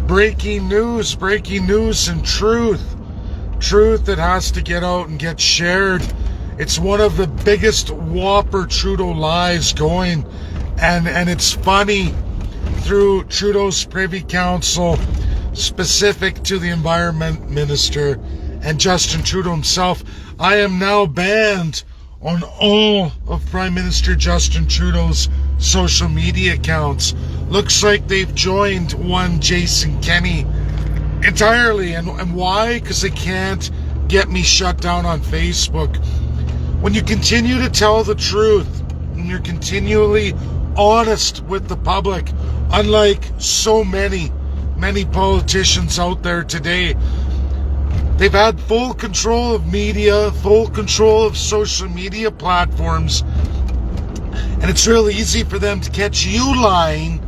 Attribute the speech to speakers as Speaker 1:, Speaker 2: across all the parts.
Speaker 1: Breaking news and truth that has to get out and get shared. It's one of the biggest whopper Trudeau lies going, and it's funny, through Trudeau's Privy Council, specific to the Environment Minister and Justin Trudeau himself. I am now banned on all of Prime Minister Justin Trudeau's social media accounts. Looks like they've joined one Jason Kenney entirely. And why? Because they can't get me shut down on Facebook. When you continue to tell the truth, and you're continually honest with the public, unlike so many politicians out there today, they've had full control of media, full control of social media platforms, and it's really easy for them to catch you lying,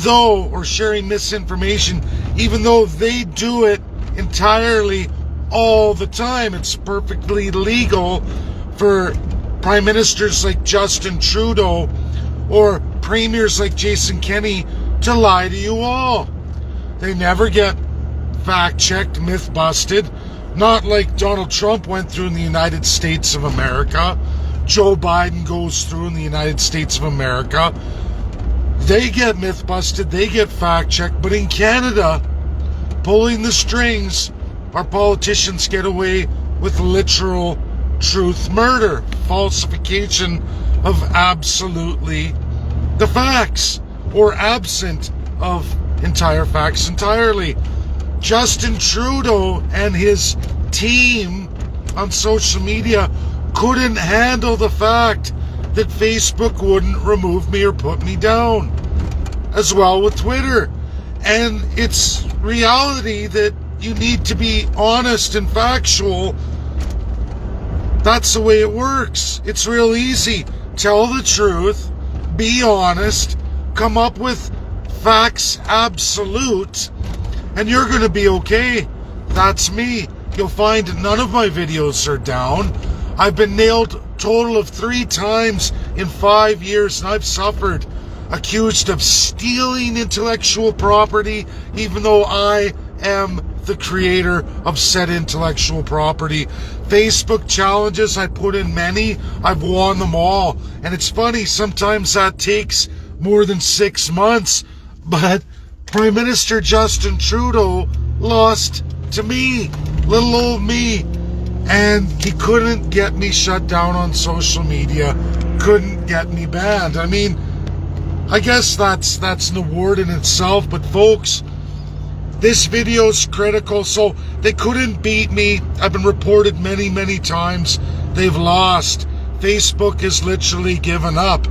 Speaker 1: or sharing misinformation, even though they do it entirely all the time. It's perfectly legal for prime ministers like Justin Trudeau or premiers like Jason Kenney to lie to you all. They never get fact-checked, myth-busted, not like Donald Trump went through in the United States of America, Joe Biden goes through in the United States of America. They get myth-busted, they get fact-checked, but in Canada, pulling the strings, our politicians get away with literal truth murder, falsification of absolutely the facts, or absent of entire facts entirely. Justin Trudeau and his team on social media couldn't handle the fact that Facebook wouldn't remove me or put me down, as well with Twitter. And it's reality that you need to be honest and factual. That's the way it works. It's real easy. Tell the truth, be honest, come up with facts absolute, and you're going to be okay. That's me. You'll find none of my videos are down. I've been nailed total of 3 times in 5 years, and I've suffered, accused of stealing intellectual property, even though I am the creator of said intellectual property. Facebook challenges, I put in many, I've won them all. And it's funny, sometimes that takes more than 6 months, but Prime Minister Justin Trudeau lost to me, little old me, and he couldn't get me shut down on social media, couldn't get me banned. I mean, I guess that's an award in itself, but folks, this video's critical. So they couldn't beat me. I've been reported many times. They've lost. Facebook has literally given up.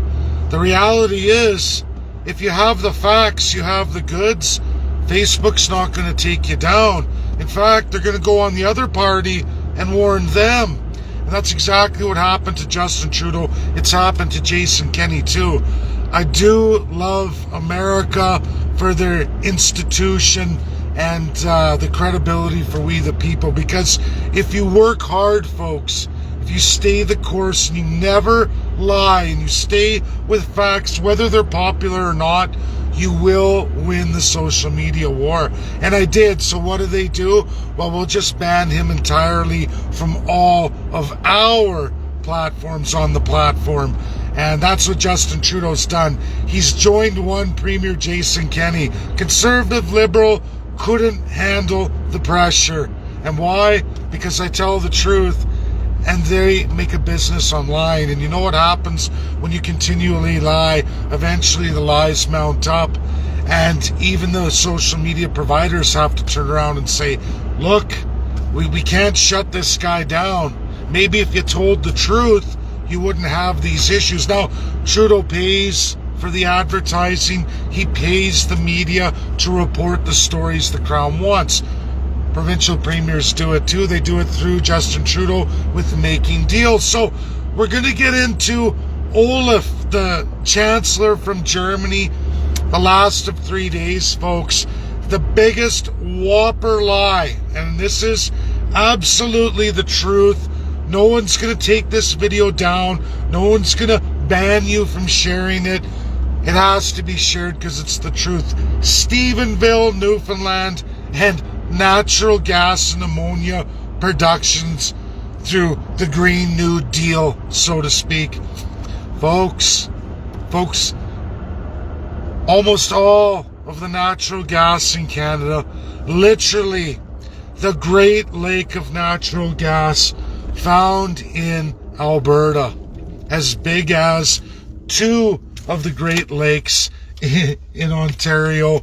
Speaker 1: The reality is, if you have the facts, you have the goods, Facebook's not going to take you down. In fact, they're going to go on the other party and warn them. And that's exactly what happened to Justin Trudeau. It's happened to Jason Kenney too. I do love America for their institution and the credibility for we the people, because if you work hard, folks, if you stay the course and you never lie and you stay with facts, whether they're popular or not, you will win the social media war. And I did. So what do? Well, we'll just ban him entirely from all of our platforms on the platform. And that's what Justin Trudeau's done. He's joined one Premier Jason Kenney. Conservative, liberal, couldn't handle the pressure. And why? Because I tell the truth, and they make a business online. And you know what happens when you continually lie? Eventually the lies mount up, and even the social media providers have to turn around and say, look, we can't shut this guy down. Maybe if you told the truth, you wouldn't have these issues. Now, Trudeau pays for the advertising. He pays the media to report the stories the Crown wants. Provincial premiers do it too. They do it through Justin Trudeau with making deals. So we're going to get into Olaf, the Chancellor from Germany, the last of 3 days, folks. The biggest whopper lie, and this is absolutely the truth. No one's going to take this video down. No one's going to ban you from sharing it. It has to be shared because it's the truth. Stephenville, Newfoundland, and natural gas and ammonia productions through the Green New Deal, so to speak. Folks, almost all of the natural gas in Canada, literally the Great Lake of natural gas found in Alberta, as big as 2 of the Great Lakes in Ontario,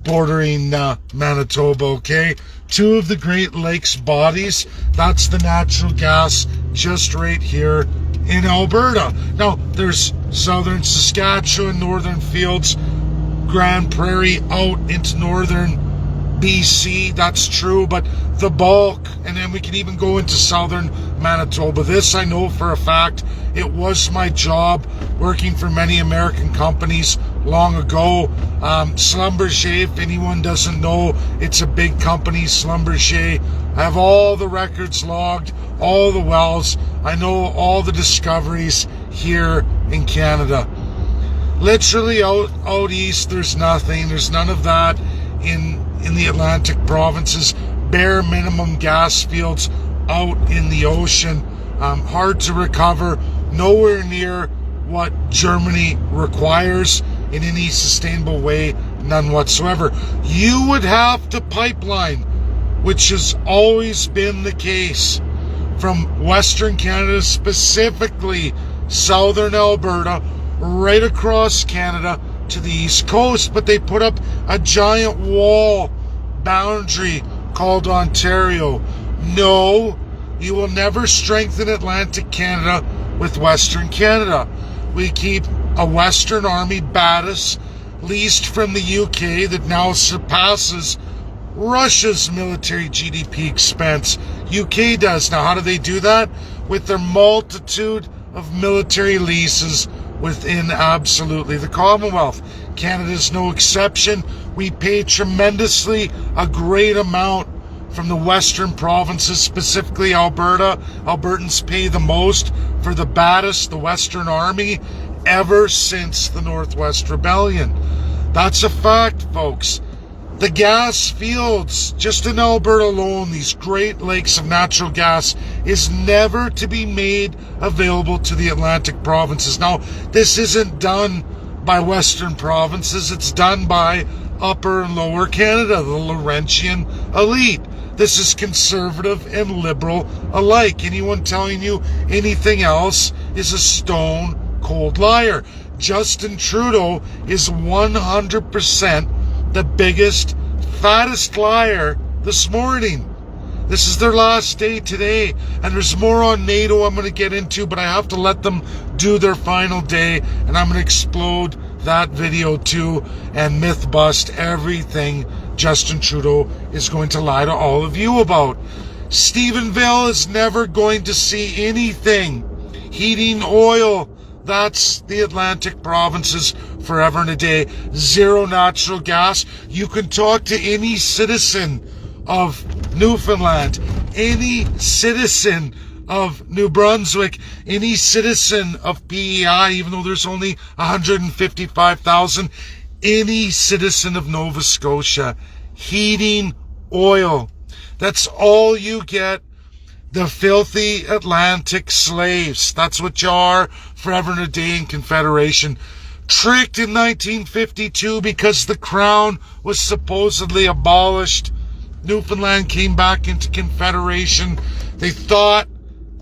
Speaker 1: bordering Manitoba, okay? 2 of the Great Lakes bodies, that's the natural gas just right here in Alberta. Now, there's southern Saskatchewan, northern fields, Grand Prairie out into northern BC, that's true, but the bulk, and then we can even go into southern Manitoba. This I know for a fact. It was my job working for many American companies long ago. Schlumberger, if anyone doesn't know, it's a big company, Schlumberger. I have all the records logged, all the wells. I know all the discoveries here in Canada. Literally out east, there's nothing. There's none of that in the Atlantic provinces. Bare minimum gas fields out in the ocean. Hard to recover. Nowhere near what Germany requires in any sustainable way. None whatsoever. You would have to pipeline, which has always been the case, from Western Canada, specifically southern Alberta, right across Canada to the East Coast. But they put up a giant wall boundary called Ontario. No, you will never strengthen Atlantic Canada with Western Canada. We keep a Western Army Battis leased from the UK that now surpasses Russia's military GDP expense. UK does. Now, how do they do that? With their multitude of military leases within absolutely the Commonwealth. Canada's no exception. We pay tremendously a great amount from the western provinces, specifically Alberta. Albertans pay the most for the Battis, the Western Army, ever since the Northwest Rebellion. That's a fact, folks. The gas fields, just in Alberta alone, these Great Lakes of natural gas, is never to be made available to the Atlantic provinces. Now, this isn't done by Western provinces. It's done by Upper and Lower Canada, the Laurentian elite. This is conservative and liberal alike. Anyone telling you anything else is a stone cold liar. Justin Trudeau is 100% the biggest, fattest liar this morning. This is their last day today, and there's more on NATO I'm going to get into, but I have to let them do their final day, and I'm going to explode that video too and myth bust everything Justin Trudeau is going to lie to all of you about. Stephenville is never going to see anything. Heating oil, that's the Atlantic provinces forever and a day. Zero natural gas. You can talk to any citizen of Newfoundland, any citizen of New Brunswick, any citizen of PEI, even though there's only 155,000, any citizen of Nova Scotia. Heating oil. That's all you get. The filthy Atlantic slaves. That's what you are forever and a day in Confederation. Tricked in 1952 because the crown was supposedly abolished. Newfoundland came back into Confederation. They thought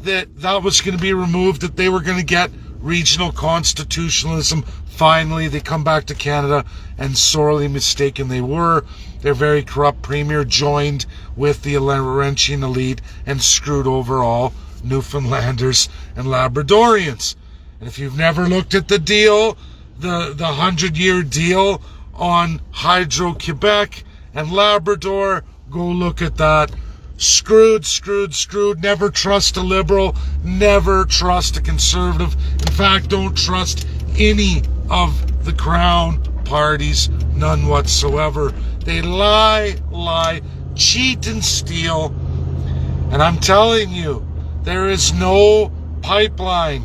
Speaker 1: that was going to be removed, that they were going to get regional constitutionalism. Finally, they come back to Canada, and sorely mistaken they were. Their very corrupt premier joined with the Laurentian elite and screwed over all Newfoundlanders and Labradorians. And if you've never looked at the deal, the 100-year deal on Hydro-Quebec and Labrador, go look at that. Screwed. Never trust a liberal. Never trust a conservative. In fact, don't trust any of the Crown parties. None whatsoever. They lie, cheat and steal. And I'm telling you, there is no pipeline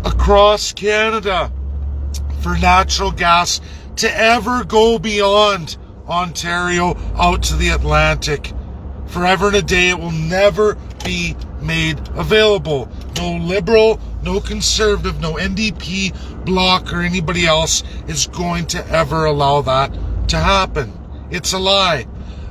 Speaker 1: across Canada for natural gas to ever go beyond Ontario out to the Atlantic. Forever and a day, it will never be made available. No Liberal, no Conservative, no NDP, Bloc, or anybody else is going to ever allow that to happen. It's a lie.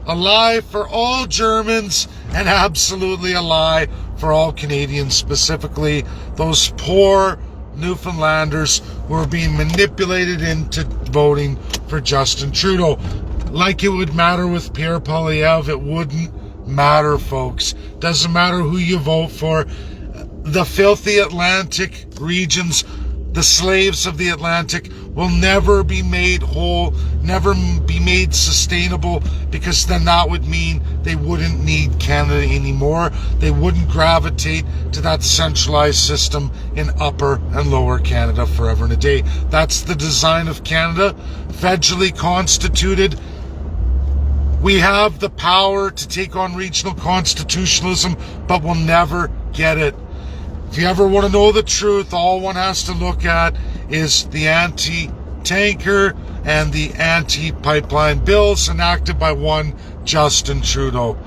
Speaker 1: A lie for all Germans, and absolutely a lie for all Canadians, specifically those poor Newfoundlanders who are being manipulated into voting for Justin Trudeau. Like it would matter with Pierre Poilievre, it wouldn't matter, folks. Doesn't matter who you vote for. The filthy Atlantic regions, the slaves of the Atlantic, will never be made whole, never be made sustainable, because then that would mean they wouldn't need Canada anymore. They wouldn't gravitate to that centralized system in Upper and Lower Canada forever and a day. That's the design of Canada, federally constituted. We have the power to take on regional constitutionalism, but we'll never get it. If you ever want to know the truth, all one has to look at is the anti-tanker and the anti-pipeline bills enacted by one Justin Trudeau.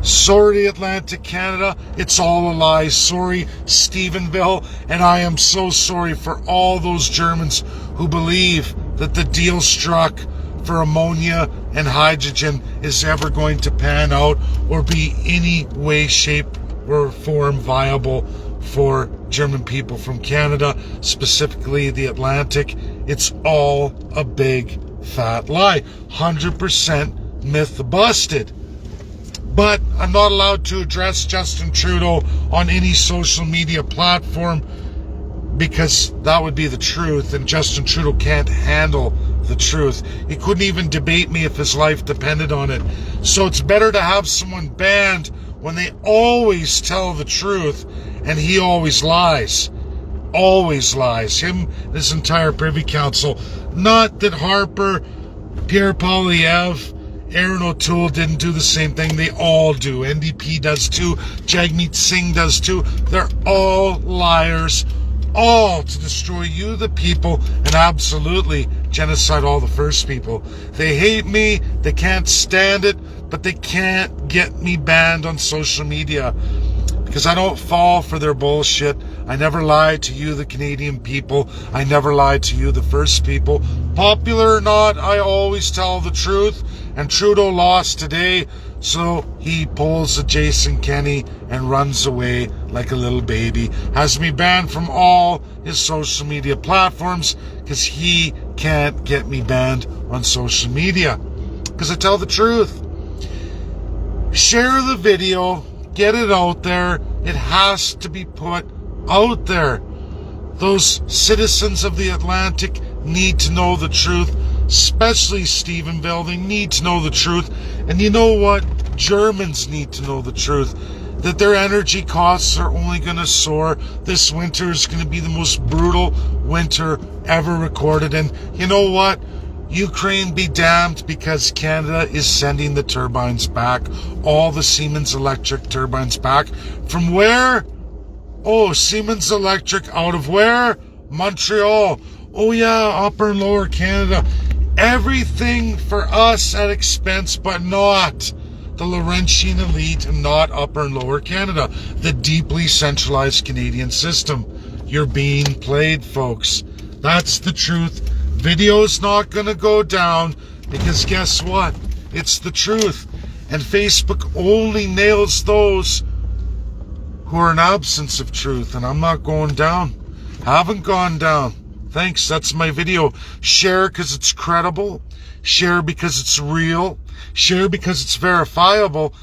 Speaker 1: Sorry, Atlantic Canada, it's all a lie. Sorry, Stephenville, and I am so sorry for all those Germans who believe that the deal struck for ammonia and hydrogen is ever going to pan out or be any way, shape, or form viable for German people from Canada, specifically the Atlantic. It's all a big fat lie. 100% myth busted. But I'm not allowed to address Justin Trudeau on any social media platform because that would be the truth, and Justin Trudeau can't handle the truth. He couldn't even debate me if his life depended on it. So it's better to have someone banned when they always tell the truth, and he always lies. Always lies. Him and his entire Privy Council. Not that Harper, Pierre Poilievre, Aaron O'Toole didn't do the same thing. They all do. NDP does too. Jagmeet Singh does too. They're all liars. All to destroy you, the people, and absolutely genocide all the first people. They hate me. They can't stand it, but they can't get me banned on social media because I don't fall for their bullshit. I never lied to you, the Canadian people. I never lied to you, the first people. Popular or not, I always tell the truth. And Trudeau lost today, so he pulls a Jason Kenney and runs away like a little baby. Has me banned from all his social media platforms because he can't get me banned on social media because I tell the truth. Share the video, get it out there. It has to be put out there. Those citizens of the Atlantic need to know the truth, especially Stephenville. They need to know the truth. And you know what? Germans need to know the truth. That their energy costs are only going to soar. This winter is going to be the most brutal winter ever recorded. And you know what? Ukraine be damned, because Canada is sending the turbines back. All the Siemens Electric turbines back. From where? Oh, Siemens Electric out of where? Montreal. Oh yeah, Upper and Lower Canada. Everything for us at expense, but not the Laurentian elite and not Upper and Lower Canada. The deeply centralized Canadian system. You're being played, folks. That's the truth. Video's not going to go down because guess what? It's the truth. And Facebook only nails those who are in absence of truth. And I'm not going down. Haven't gone down. Thanks, that's my video. Share because it's credible. Share because it's real. Share because it's verifiable.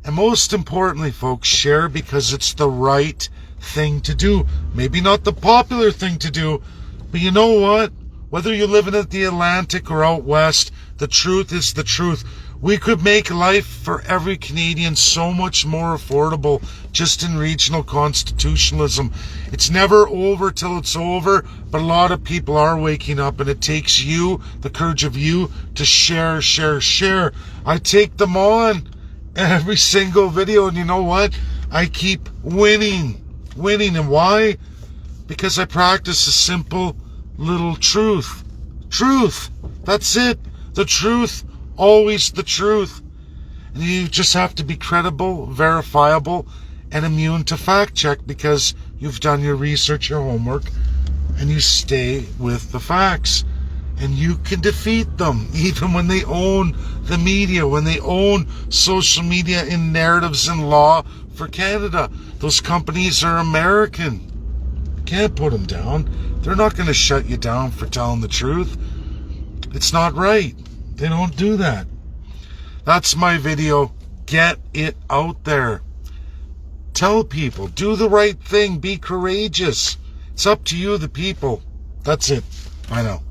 Speaker 1: And most importantly, folks, share because it's the right thing to do. Maybe not the popular thing to do, but you know what? Whether you're living at the Atlantic or out west, the truth is the truth. We could make life for every Canadian so much more affordable just in regional constitutionalism. It's never over till it's over, but a lot of people are waking up, and it takes you, the courage of you, to share, share, share. I take them on every single video, and you know what? I keep winning. And why? Because I practice a simple little truth. Truth. That's it. The truth. Always the truth. And you just have to be credible, verifiable, and immune to fact check because you've done your research, your homework, and you stay with the facts. And you can defeat them even when they own the media, when they own social media in narratives and law for Canada. Those companies are American. Can't put them down. They're not going to shut you down for telling the truth. It's not right. They don't do that. That's my video. Get it out there. Tell people. Do the right thing. Be courageous. It's up to you, the people. That's it. Bye now.